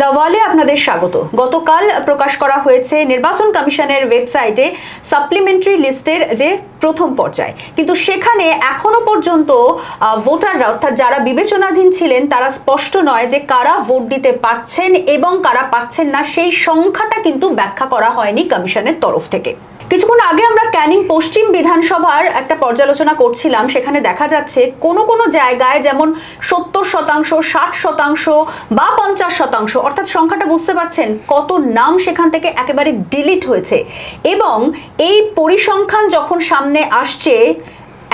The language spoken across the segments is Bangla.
দ্য ওয়ালে আপনাদের স্বাগত। গতকাল প্রকাশ করা হয়েছে নির্বাচন কমিশনের ওয়েবসাইটে সাপ্লিমেন্টারি লিস্টের যে প্রথম পর্যায়, কিন্তু সেখানে এখনো পর্যন্ত ভোটাররা অর্থাৎ যারা বিবেচনাধীন ছিলেন তারা স্পষ্ট নয় যে কারা ভোট দিতে পারছেন এবং কারা পাচ্ছেন না, সেই সংখ্যাটা কিন্তু ব্যাখ্যা করা হয়নি কমিশনের তরফ থেকে। কিছুক্ষণ আগে আমরা ক্যানিং পশ্চিম বিধানসভার একটা পর্যালোচনা করছিলাম, সেখানে দেখা যাচ্ছে কোনো কোনো জায়গায় যেমন 70%, 60% বা 50%, অর্থাৎ সংখ্যাটা বুঝতে পারছেন কত নাম সেখান থেকে একেবারে ডিলিট হয়েছে। এবং এই পরিসংখ্যান যখন সামনে আসছে,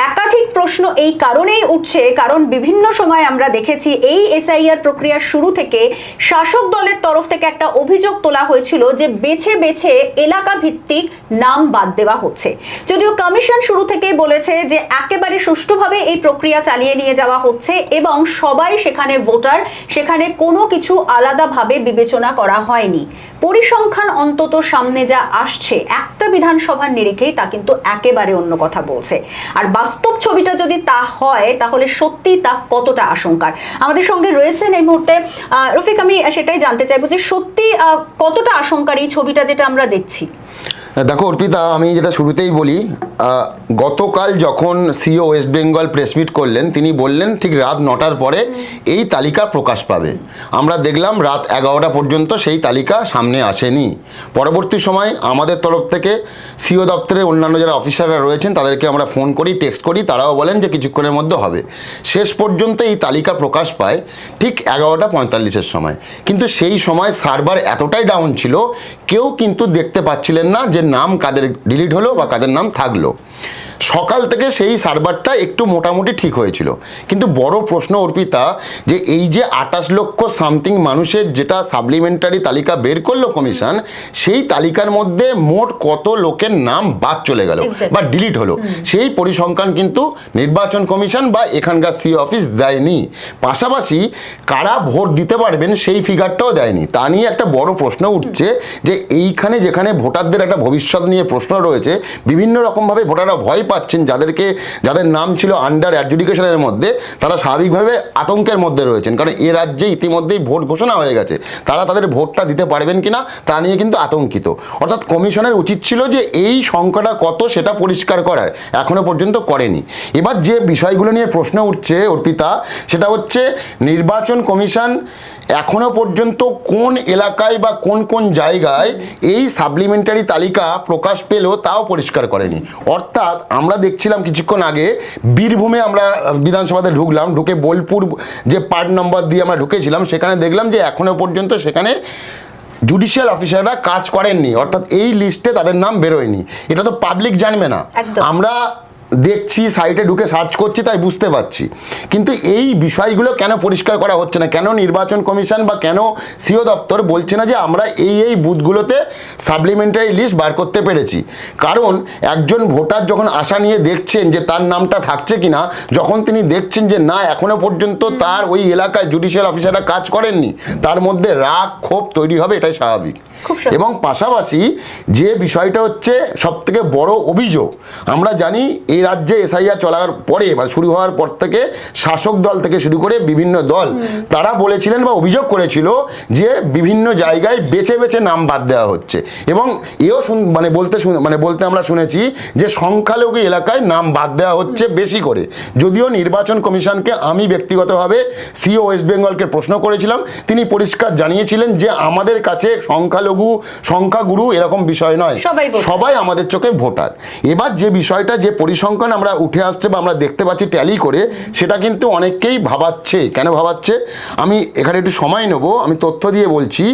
একাধিক প্রশ্ন এই কারণেই উঠছে কারণ বিভিন্ন সময় আমরা দেখেছি এই এসআইআর প্রক্রিয়ার শুরু থেকে শাসক দলের তরফ থেকে একটা অভিযোগ তোলা হয়েছিল যে বেছে বেছে এলাকা ভিত্তিক নাম বাদ দেওয়া হচ্ছে। যদিও কমিশন শুরু থেকেই বলেছে যে একেবারে সুষ্ঠুভাবে এই প্রক্রিয়া চালিয়ে নিয়ে যাওয়া হচ্ছে এবং সবাই সেখানে ভোটার, সেখানে কোনো কিছু আলাদাভাবে বিবেচনা করা হয়নি। পরিসংখ্যান অন্তত সামনে যা আসছে একটা বিধানসভার নিরিখেই তা কিন্তু একেবারে অন্য কথা বলছে। আর বাস্তব ছবিটা যদি তা হয় তাহলে সত্যি তা কতটা আশঙ্কার। আমাদের সঙ্গে রয়েছেন এই মুহূর্তে রফিক, আমি সেটাই জানতে চাইবো যে সত্যি কতটা আশঙ্কার এই ছবিটা যেটা আমরা দেখছি। দেখো অর্পিতা, আমি যেটা শুরুতেই বলি, গতকাল যখন CEO West Bengal press meet করলেন তিনি বললেন ঠিক রাত 9টার পরে এই তালিকা প্রকাশ পাবে। আমরা দেখলাম রাত 11টা পর্যন্ত সেই তালিকা সামনে আসেনি। পরবর্তী সময় আমাদের তরফ থেকে সিও দপ্তরের অন্যান্য যারা অফিসাররা রয়েছেন তাদেরকে আমরা ফোন করি, টেক্সট করি, তারাও বলেন যে কিছুক্ষণের মধ্যে হবে। শেষ পর্যন্ত এই তালিকা প্রকাশ পায় ঠিক 11টা 45-এর সময়, কিন্তু সেই সময় সার্ভার এতটাই ডাউন ছিল কেউ কিন্তু দেখতে পাচ্ছিলেন না যে নাম কাদের ডিলিট হলো বা কাদের নাম থাকলো। সকাল থেকে সেই সার্ভারটা একটু মোটামুটি ঠিক হয়েছিল, কিন্তু বড় প্রশ্ন অর্পিতা যে এই যে 28 লক্ষ সামথিং মানুষের যেটা সাপ্লিমেন্টারি তালিকা বের করলো কমিশন, সেই তালিকার মধ্যে মোট কত লোকের নাম বাদ চলে গেল বা ডিলিট হলো, সেই পরিসংখ্যান কিন্তু নির্বাচন কমিশন বা এখানকার সিও অফিস দেয়নি। পাশাপাশি কারা ভোট দিতে পারবেন সেই ফিগারটাও দেয়নি। তা নিয়ে একটা বড় প্রশ্ন উঠছে যে এইখানে যেখানে ভোটারদের একটা ভবিষ্যৎ নিয়ে প্রশ্ন রয়েছে, বিভিন্ন রকমভাবে ভোটাররা ভয় পাচ্ছেন, যাদের নাম ছিল আন্ডার অ্যাডজুডিকেশনের মধ্যে তারা স্বাভাবিকভাবে আতঙ্কের মধ্যে রয়েছেন, কারণ এ রাজ্যে ইতিমধ্যেই ভোট ঘোষণা হয়ে গেছে, তারা তাদের ভোটটা দিতে পারবেন কিনা তা নিয়ে কিন্তু আতঙ্কিত। অর্থাৎ কমিশনের উচিত ছিল যে এই সংখ্যাটা কত সেটা পরিষ্কার করার, এখনো পর্যন্ত করেনি। এবার যে বিষয়গুলো নিয়ে প্রশ্ন উঠছে অর্পিতা, সেটা হচ্ছে নির্বাচন কমিশন এখনো পর্যন্ত কোন এলাকায় বা কোন কোন জায়গায় এই সাপ্লিমেন্টারি তালিকা প্রকাশ পেল তাও পরিষ্কার করেনি। অর্থাৎ আমরা দেখছিলাম কিছুক্ষণ আগে বীরভূমে আমরা বিধানসভাতে ঢুকলাম, ঢুকে বোলপুর যে পার্ট নম্বর দিয়ে আমরা ঢুকেছিলাম সেখানে দেখলাম যে এখনো পর্যন্ত সেখানে জুডিশিয়াল অফিসাররা কাজ করেননি, অর্থাৎ এই লিস্টে তাদের নাম বেরোয়নি। এটা তো পাবলিক জানবে না, আমরা দেখছি সাইটে ঢুকে সার্চ করছি তাই বুঝতে পারছি, কিন্তু এই বিষয়গুলো কেন পরিষ্কার করা হচ্ছে না? কেন নির্বাচন কমিশন বা কেন সিও দপ্তর বলছে না যে আমরা এই বুথগুলোতে সাপ্লিমেন্টারি লিস্ট বার করতে পেরেছি? কারণ একজন ভোটার যখন আশা নিয়ে দেখছেন যে তার নামটা থাকছে কিনা, যখন তিনি দেখছেন যে না এখনো পর্যন্ত তার ওই এলাকায় জুডিশিয়াল অফিসাররা কাজ করেননি, তার মধ্যে রাগ ক্ষোভ তৈরি হবে, এটাই স্বাভাবিক। এবং পাশাপাশি যে বিষয়টা হচ্ছে সবথেকে বড় অভিযোগ, আমরা জানি এই রাজ্যে এসআইআর চলার পরে বা শুরু হওয়ার পর থেকে শাসক দল থেকে শুরু করে বিভিন্ন দল তারা বলেছিলেন বা অভিযোগ করেছিল যে বিভিন্ন জায়গায় বেছে বেছে নাম বাদ দেওয়া হচ্ছে, এবং এও বলতে আমরা শুনেছি যে সংখ্যালঘু এলাকায় নাম বাদ দেওয়া হচ্ছে বেশি করে। যদিও নির্বাচন কমিশনকে আমি ব্যক্তিগতভাবে সিও ওয়েস্ট বেঙ্গলকে প্রশ্ন করেছিলাম, তিনি পরিষ্কার জানিয়েছিলেন যে আমাদের কাছে সংখ্যাগুরু এরকম বিষয় নয়, সবাই আমাদের চোখে ভোটার। এবার যে বিষয়টা যে পরিসংখ্যান আমরা উঠে আসছে বা আমরা দেখতে পাচ্ছি ট্যালি করে, সেটা কিন্তু অনেককেই ভাবাচ্ছে। কেন ভাবাচ্ছে আমি এখানে একটু সময় নেব, আমি তথ্য দিয়ে বলছি।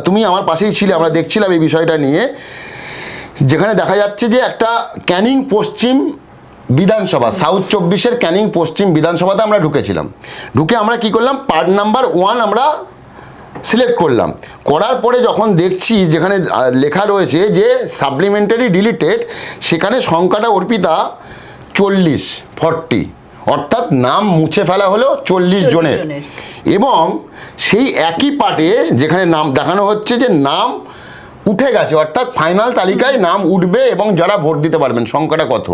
তুমি আমার পাশেই ছিলে, আমরা দেখছিলাম এই বিষয়টা নিয়ে, যেখানে দেখা যাচ্ছে যে একটা ক্যানিং পশ্চিম বিধানসভা, সাউথ 24-এর ক্যানিং পশ্চিম বিধানসভাতে আমরা ঢুকেছিলাম। ঢুকে আমরা কি করলাম, পার্ট নাম্বার 1 আমরা সিলেক্ট করলাম। করার পরে যখন দেখছি যেখানে লেখা রয়েছে যে সাপ্লিমেন্টারি ডিলিটেড, সেখানে সংখ্যাটা অর্পিতা 40, অর্থাৎ নাম মুছে ফেলা হলো 40 জনের। এবং সেই একই পার্টে যেখানে নাম দেখানো হচ্ছে যে নাম উঠে গেছে, অর্থাৎ ফাইনাল তালিকায় নাম উঠবে এবং যারা ভোট দিতে পারবেন, সংখ্যাটা কত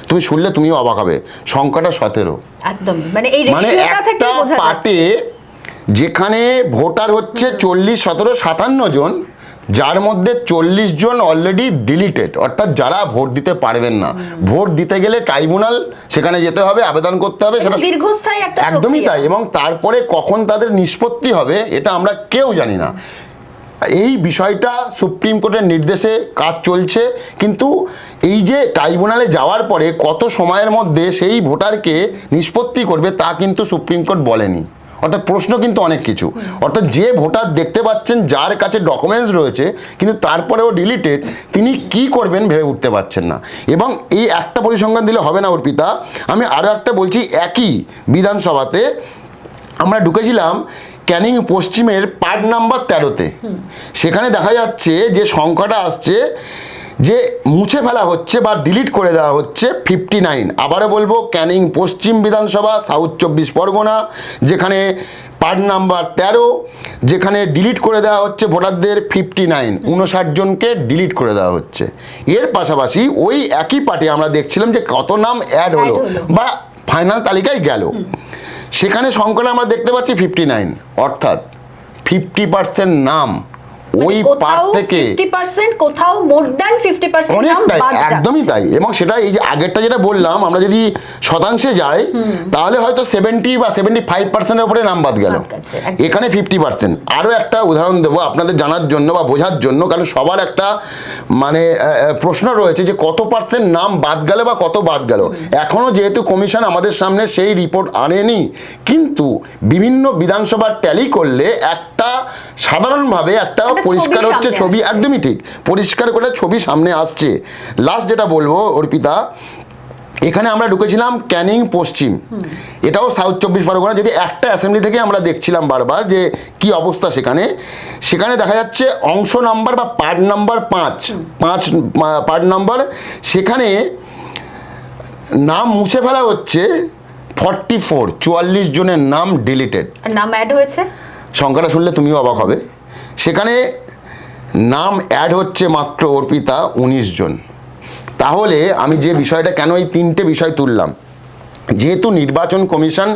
তুমি শুনলে তুমিও অবাক হবে, সংখ্যাটা 17। একদম, মানে এই রেশিওটা থেকে বোঝা যাচ্ছে পার্টে যেখানে ভোটার হচ্ছে 40, 17, 57 জন, যার মধ্যে 40 জন অলরেডি ডিলিটেড, অর্থাৎ যারা ভোট দিতে পারবেন না। ভোট দিতে গেলে ট্রাইব্যুনাল সেখানে যেতে হবে, আবেদন করতে হবে, সেটা দীর্ঘস্থায়ী একটা একদমই প্রক্রিয়া। তাই। এবং তারপরে কখন তাদের নিষ্পত্তি হবে এটা আমরা কেউ জানি না। এই বিষয়টা সুপ্রিম কোর্টের নির্দেশে কাজ চলছে, কিন্তু এই যে ট্রাইব্যুনালে যাওয়ার পরে কত সময়ের মধ্যে সেই ভোটারকে নিষ্পত্তি করবে তা কিন্তু সুপ্রিম কোর্ট বলেনি। অর্থাৎ প্রশ্ন কিন্তু অনেক কিছু, অর্থাৎ যে ভোটার দেখতে পাচ্ছেন যার কাছে ডকুমেন্টস রয়েছে কিন্তু তারপরেও ডিলিটেড, তিনি কি করবেন ভেবে উঠতে পারছেন না। এবং এই একটা পরিসংখ্যান দিলে হবে না অর্পিতা, আমি আরও একটা বলছি। একই বিধানসভাতে আমরা ঢুকেছিলাম ক্যানিং পশ্চিমের পার্ট নাম্বার 13-তে, সেখানে দেখা যাচ্ছে যে সংখ্যাটা আসছে যে মুছে ফেলা হচ্ছে বা ডিলিট করে দেওয়া হচ্ছে 59। আবারও বলবো, ক্যানিং পশ্চিম বিধানসভা, সাউথ 24 পরগনা, যেখানে পার্ট নাম্বার 13, যেখানে ডিলিট করে দেওয়া হচ্ছে ভোটারদের 59, 59 জনকে ডিলিট করে দেওয়া হচ্ছে। এর পাশাপাশি ওই একই পার্টে আমরা দেখছিলাম যে কত নাম অ্যাড হলো বা ফাইনাল তালিকায় গেল, সেখানে সংখ্যাটা আমরা দেখতে পাচ্ছি 59, অর্থাৎ 50% নাম ওই পার্ট থেকে, 50%, কোথাও মোর দ্যান 50% নাম অনেকটাই, বাদ যাচ্ছে। একদমই তাই। এবং সেটা এই যে আগেরটা যেটা বললাম, আমরা যদি শতাংশে যাই তাহলে হয়তো 70 বা 75%-এর উপরে নাম বাদ গেল, এখানে 50%। আরও একটা উদাহরণ দেবো আপনাদের জানার জন্য বা বোঝার জন্য, কারণ সবার একটা মানে প্রশ্ন রয়েছে যে কত পার্সেন্ট নাম বাদ গেল বা কত বাদ গেল। এখনও যেহেতু কমিশন আমাদের সামনে সেই রিপোর্ট আনেনি, কিন্তু বিভিন্ন বিধানসভার ট্যালি করলে একটা সাধারণভাবে একটা পরিষ্কার হচ্ছে ছবি, একদমই ঠিক, পরিষ্কার করে ছবি সামনে আসছে। লাস্ট যেটা বলবো অর্পিতা, এখানে আমরা ঢুকেছিলাম ক্যানিং পশ্চিম, এটাও সাউথ 24 পরগনা। যদি একটা অ্যাসেম্বলি থেকে আমরা দেখছিলাম বারবার যে কি অবস্থা সেখানে, সেখানে দেখা যাচ্ছে অংশ নাম্বার বা পার্ট নাম্বার 5 পার্ট নাম্বার, সেখানে নাম মুছে ফেলা হচ্ছে 44 জনের নাম ডিলিটেড, নাম অ্যাড হয়েছে। সংখ্যাটা শুনলে তুমিও অবাক হবে, সেখানে নাম অ্যাড হচ্ছে মাত্র অর্পিতা 19 জন। তাহলে আমি যে বিষয়টা কেন এই 3টে বিষয় তুললাম, যেহেতু নির্বাচন কমিশন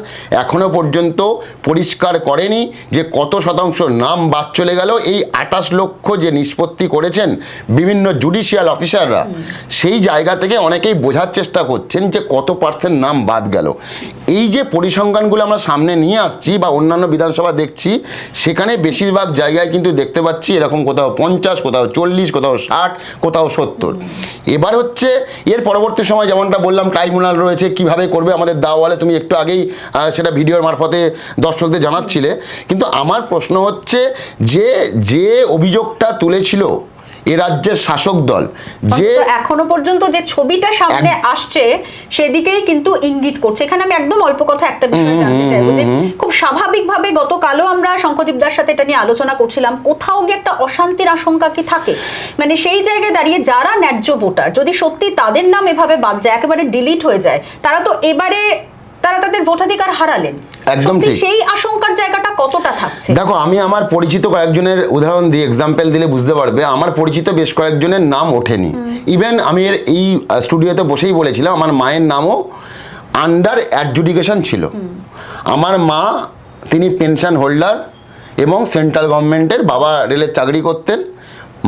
এখনো পর্যন্ত পরিষ্কার করেনি যে কত শতাংশ নাম বাদ চলে গেল, এই 28 লক্ষ যে নিষ্পত্তি করেছেন বিভিন্ন জুডিশিয়াল অফিসাররা, সেই জায়গা থেকে অনেকেই বোঝার চেষ্টা করছেন যে কত পার্সেন্ট নাম বাদ গেল। এই যে পরিসংখ্যানগুলো আমরা সামনে নিয়ে আসছি বা অন্যান্য বিধানসভা দেখছি, সেখানে বেশিরভাগ জায়গায় কিন্তু দেখতে পাচ্ছি এরকম কোথাও 50, কোথাও 40, কোথাও 60, কোথাও 70। এবার হচ্ছে এর পরবর্তী সময় যেমনটা বললাম ট্রাইব্যুনাল রয়েছে, কিভাবে করবে আমাদের দাওয়ালে, তুমি একটু আগেই সেটা ভিডিওর মারফতে দর্শকদের জানাচ্ছিলে। কিন্তু আমার প্রশ্ন হচ্ছে যে অভিযোগটা তুলেছিল এ রাজ্যের শাসক দল, যে এখনো পর্যন্ত যে ছবিটা সামনে আসছে সেদিকেই কিন্তু ইঙ্গিত করছে। এখানে আমি একদম অল্প কথা একটা বিষয় জানতে চাইবো যে খুব স্বাভাবিকভাবে গতকালও আমরা শঙ্করদীপ দার সাথে এটা নিয়ে আলোচনা করছিলাম, কোথাও গিয়ে একটা অশান্তির আশঙ্কা কি থাকে? মানে সেই জায়গায় দাঁড়িয়ে যারা ন্যায্য ভোটার, যদি সত্যি তাদের নাম এভাবে বাদ যায়, একেবারে ডিলিট হয়ে যায়, তারা তো এবারে তারা তাদের ভোটাধিকার হারালেন। একদম ঠিক। সেই আশঙ্কার জায়গাটা কতটা থাকছে? দেখো, আমি আমার পরিচিত কয়েকজনের উদাহরণ দিয়ে এক্সাম্পল দিলে বুঝতে পারবে। আমার পরিচিত বেশ কয়েকজনের নাম ওঠেনি। ইভেন আমি এই স্টুডিওতে বসেই বলেছিলাম আমার মায়ের নামও আন্ডার অ্যাডজুডিকেশন ছিল। আমার মা, তিনি পেনশন হোল্ডার এবং সেন্ট্রাল গভর্নমেন্টের, বাবা রেলের চাকরি করতেন,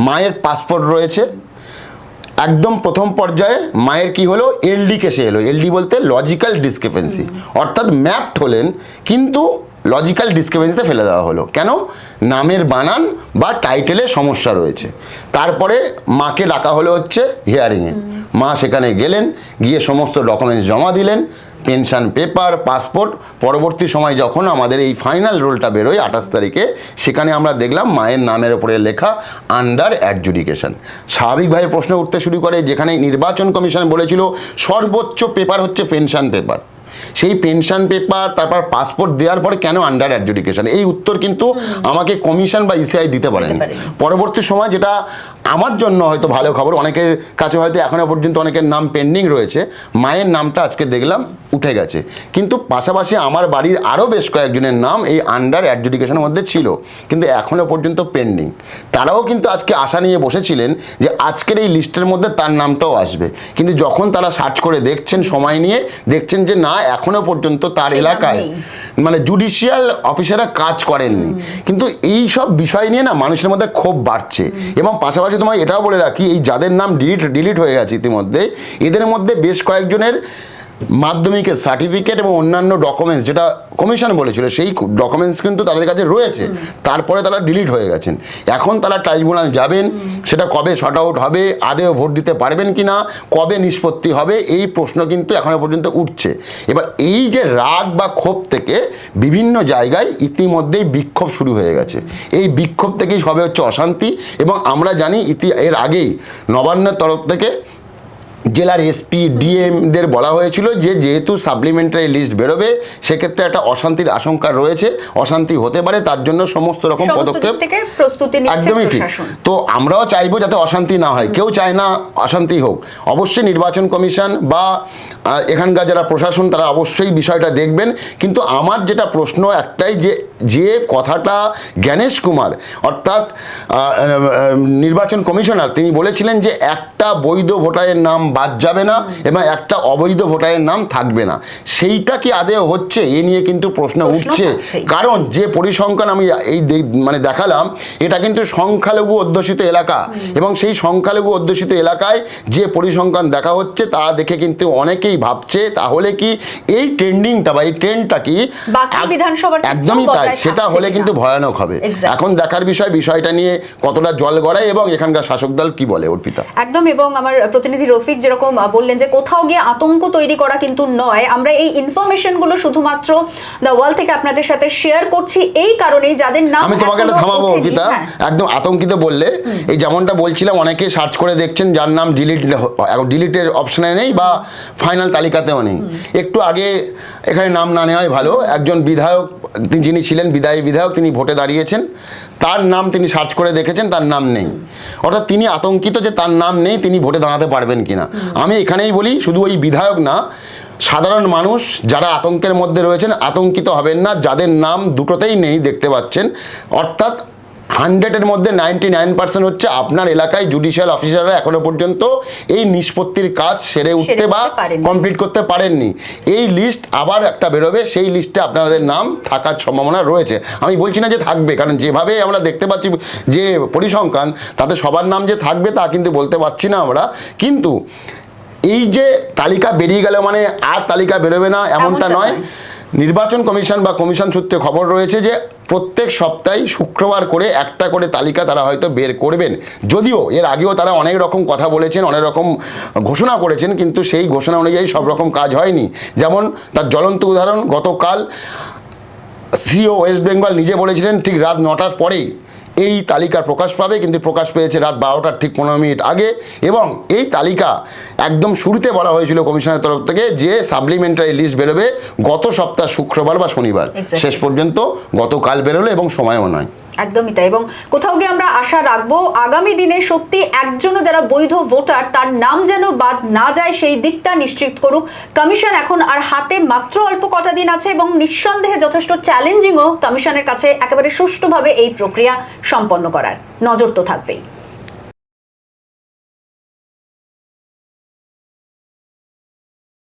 মায়ের পাসপোর্ট রয়েছে। একদম প্রথম পর্যায়ে মায়ের কি হলো, এলডি কেসে এলো। এলডি বলতে লজিক্যাল ডিসক্রিপেন্সি, অর্থাৎ ম্যাপড হলেন কিন্তু লজিক্যাল ডিসক্রিপেন্সিতে ফেলে দেওয়া হলো। কেন? নামের বানান বা টাইটেলে সমস্যা রয়েছে। তারপরে মাকে ডাকা হলো হচ্ছে হিয়ারিংয়ে। মা সেখানে গেলেন, গিয়ে সমস্ত ডকুমেন্টস জমা দিলেন, পেনশন পেপার, পাসপোর্ট। পরবর্তী সময় যখন আমাদের এই ফাইনাল রোলটা বেরোয় 28 তারিখে, সেখানে আমরা দেখলাম মায়ের নামের ওপরে লেখা আন্ডার অ্যাডজুডিকেশন। স্বাভাবিকভাবে প্রশ্ন উঠতে শুরু করে, যেখানে নির্বাচন কমিশন বলেছিল সর্বোচ্চ পেপার হচ্ছে পেনশন পেপার, সেই পেনশন পেপার তারপর পাসপোর্ট দেওয়ার পরে কেন আন্ডার অ্যাডজুডিকেশন? এই উত্তর কিন্তু আমাকে কমিশন বা ইসিআই দিতে পারেনি। পরবর্তী সময় যেটা আমার জন্য হয়তো ভালো খবর, অনেকের কাছে হয়তো এখনো পর্যন্ত অনেকের নাম পেন্ডিং রয়েছে, মায়ের নামটা আজকে দেখলাম উঠে গেছে। কিন্তু পাশাপাশি আমার বাড়ির আরও বেশ কয়েকজনের নাম এই আন্ডার অ্যাডজুডিকেশনের মধ্যে ছিল, কিন্তু এখনো পর্যন্ত পেন্ডিং। তারাও কিন্তু আজকে আশা নিয়ে বসেছিলেন যে আজকের এই লিস্টের মধ্যে তার নামটাও আসবে, কিন্তু যখন তারা সার্চ করে দেখছেন, সময় নিয়ে দেখছেন যে না, এখনো পর্যন্ত তার এলাকায় মানে জুডিশিয়াল অফিসাররা কাজ করেননি। কিন্তু এই সব বিষয় নিয়ে না মানুষের মধ্যে ক্ষোভ বাড়ছে। এবং পাশাপাশি তোমায় এটাও বলে রাখি, এই যাদের নাম ডিলিট হয়ে গেছে ইতিমধ্যে, এদের মধ্যে বেশ কয়েকজনের মাধ্যমিকের সার্টিফিকেট এবং অন্যান্য ডকুমেন্টস যেটা কমিশন বলেছিল সেই ডকুমেন্টস কিন্তু তাদের কাছে রয়েছে, তারপরে তারা ডিলিট হয়ে গেছেন। এখন তারা ট্রাইব্যুনাল যাবেন, সেটা কবে শর্ট আউট হবে, আদেও ভোট দিতে পারবেন কি না, কবে নিষ্পত্তি হবে, এই প্রশ্ন কিন্তু এখনো পর্যন্ত উঠছে। এবার এই যে রাগ বা ক্ষোভ থেকে বিভিন্ন জায়গায় ইতিমধ্যেই বিক্ষোভ শুরু হয়ে গেছে। এই বিক্ষোভ থেকেই সবে হচ্ছে অশান্তি। এবং আমরা জানি এর আগেই নবান্নের তরফ থেকে জেলার এসপি ডিএমদের বলা হয়েছিল যে যেহেতু সাপ্লিমেন্টারি লিস্ট বেরোবে, সেক্ষেত্রে একটা অশান্তির আশঙ্কা রয়েছে, অশান্তি হতে পারে, তার জন্য সমস্ত রকম পদক্ষেপ একদমই ঠিক। তো আমরাও চাইবো যাতে অশান্তি না হয়, কেউ চায় না অশান্তি হোক। অবশ্যই নির্বাচন কমিশন বা এখানকার যারা প্রশাসন তারা অবশ্যই বিষয়টা দেখবেন। কিন্তু আমার যেটা প্রশ্ন একটাই, যে কথাটা জ্ঞানেশ কুমার অর্থাৎ নির্বাচন কমিশনার তিনি বলেছিলেন যে একটা বৈধ ভোটারের নাম বাদ যাবে না এবং একটা অবৈধ ভোটারের নাম থাকবে না, সেইটা কি আদেও হচ্ছে, এ নিয়ে কিন্তু প্রশ্ন উঠছে। কারণ যে পরিসংখ্যান আমি মানে দেখালাম, এটা কিন্তু সংখ্যালঘু অধ্যুষিত এলাকা, এবং সেই সংখ্যালঘু অধ্যুষিত এলাকায় যে পরিসংখ্যান দেখা হচ্ছে তা দেখে কিন্তু অনেকেই ভাবছে তাহলে কি এই ট্রেন্ডিংটা বা এই ট্রেন্ডটা কি একদমই তাই, সেটা হলে কিন্তু ভয়ানক হবে। এখন দেখার বিষয়টা নিয়ে কতটা জল গড়ায় এবং এখানকার শাসক দল কি বলে। অর্পিতা একদম, এবং আমার প্রতিনিধি রফিক যেরকম বললেন যে কোথাও গিয়ে আতঙ্ক তৈরি করা কিন্তু নয়, আমরা এই ইনফরমেশন গুলো শুধুমাত্র দ্য ওয়াল থেকে আপনাদের সাথে শেয়ার করছি এই কারণেই যাদের নাম আমি তোমাকে একটা থামাবো অর্পিতা, একদম আতঙ্কিত বললে এই যেমনটা বলছিলাম, অনেকে সার্চ করে দেখছেন যার নাম ডিলিটের অপশনে নেই বা ফাইনাল তালিকাতেও নেই। একটু আগে এখানে নাম না নেওয়াই ভালো। একজন বিধায়ক যিনি ছিলেন বিদায়ী বিধায়ক, তিনি ভোটে দাঁড়িয়েছেন, তার নাম তিনি সার্চ করে দেখেছেন, তার নাম নেই। অর্থাৎ তিনি আতঙ্কিত যে তার নাম নেই, তিনি ভোটে দাঁড়াতে পারবেন কিনা। আমি এখানেই বলি, শুধু ওই বিধায়ক না, সাধারণ মানুষ যারা আতঙ্কের মধ্যে রয়েছেন আতঙ্কিত হবেন না, যাদের নাম দুটোতেই নেই দেখতে পাচ্ছেন। অর্থাৎ 100-এর মধ্যে 99% হচ্ছে আপনার এলাকায় জুডিশিয়াল অফিসাররা এখনো পর্যন্ত এই নিষ্পত্তির কাজ সেরে উঠতে বা কমপ্লিট করতে পারেননি। এই লিস্ট আবার একটা বেরোবে, সেই লিস্টে আপনাদের নাম থাকার সম্ভাবনা রয়েছে। আমি বলছি না যে থাকবে, কারণ যেভাবে আমরা দেখতে পাচ্ছি যে পরিসংখ্যান, তাতে সবার নাম যে থাকবে তা কিন্তু বলতে পারছি না আমরা। কিন্তু এই যে তালিকা বেরিয়ে গেল মানে আর তালিকা বেরোবে না এমনটা নয়। নির্বাচন কমিশন বা কমিশন সূত্রে খবর রয়েছে যে প্রত্যেক সপ্তাহে শুক্রবার করে একটা করে তালিকা তারা হয়তো বের করবেন। যদিও এর আগেও তারা অনেক রকম কথা বলেছেন, অনেক রকম ঘোষণা করেছেন, কিন্তু সেই ঘোষণা অনুযায়ী সব রকম কাজ হয়নি। যেমন তার জ্বলন্ত উদাহরণ, গতকাল সিও ওয়েস্ট বেঙ্গল নিজে বলেছিলেন ঠিক রাত 9টার পরেই এই তালিকা প্রকাশ পাবে, কিন্তু প্রকাশ পেয়েছে রাত 12টার ঠিক 15 মিনিট আগে। এবং এই তালিকা একদম শুরুতে বলা হয়েছিল কমিশনের তরফ থেকে যে সাপ্লিমেন্টারি লিস্ট বেরোবে গত সপ্তাহ শুক্রবার বা শনিবার, শেষ পর্যন্ত গতকাল বেরোলো এবং সময়ও নয়। একদমই তাই। এবং কোথাও গিয়ে আমরা আশা রাখবো আগামী দিনে সত্যি একজনও যারা বৈধ ভোটার তার নাম যেন বাদ না যায়, সেই দিকটা নিশ্চিত করুক কমিশন। এখন আর হাতে মাত্র অল্প কটা দিন আছে এবং নিঃসন্দেহে যথেষ্ট চ্যালেঞ্জিংও কমিশনের কাছে একেবারে সুষ্ঠুভাবে এই প্রক্রিয়া সম্পন্ন করার। নজর তো থাকবেই।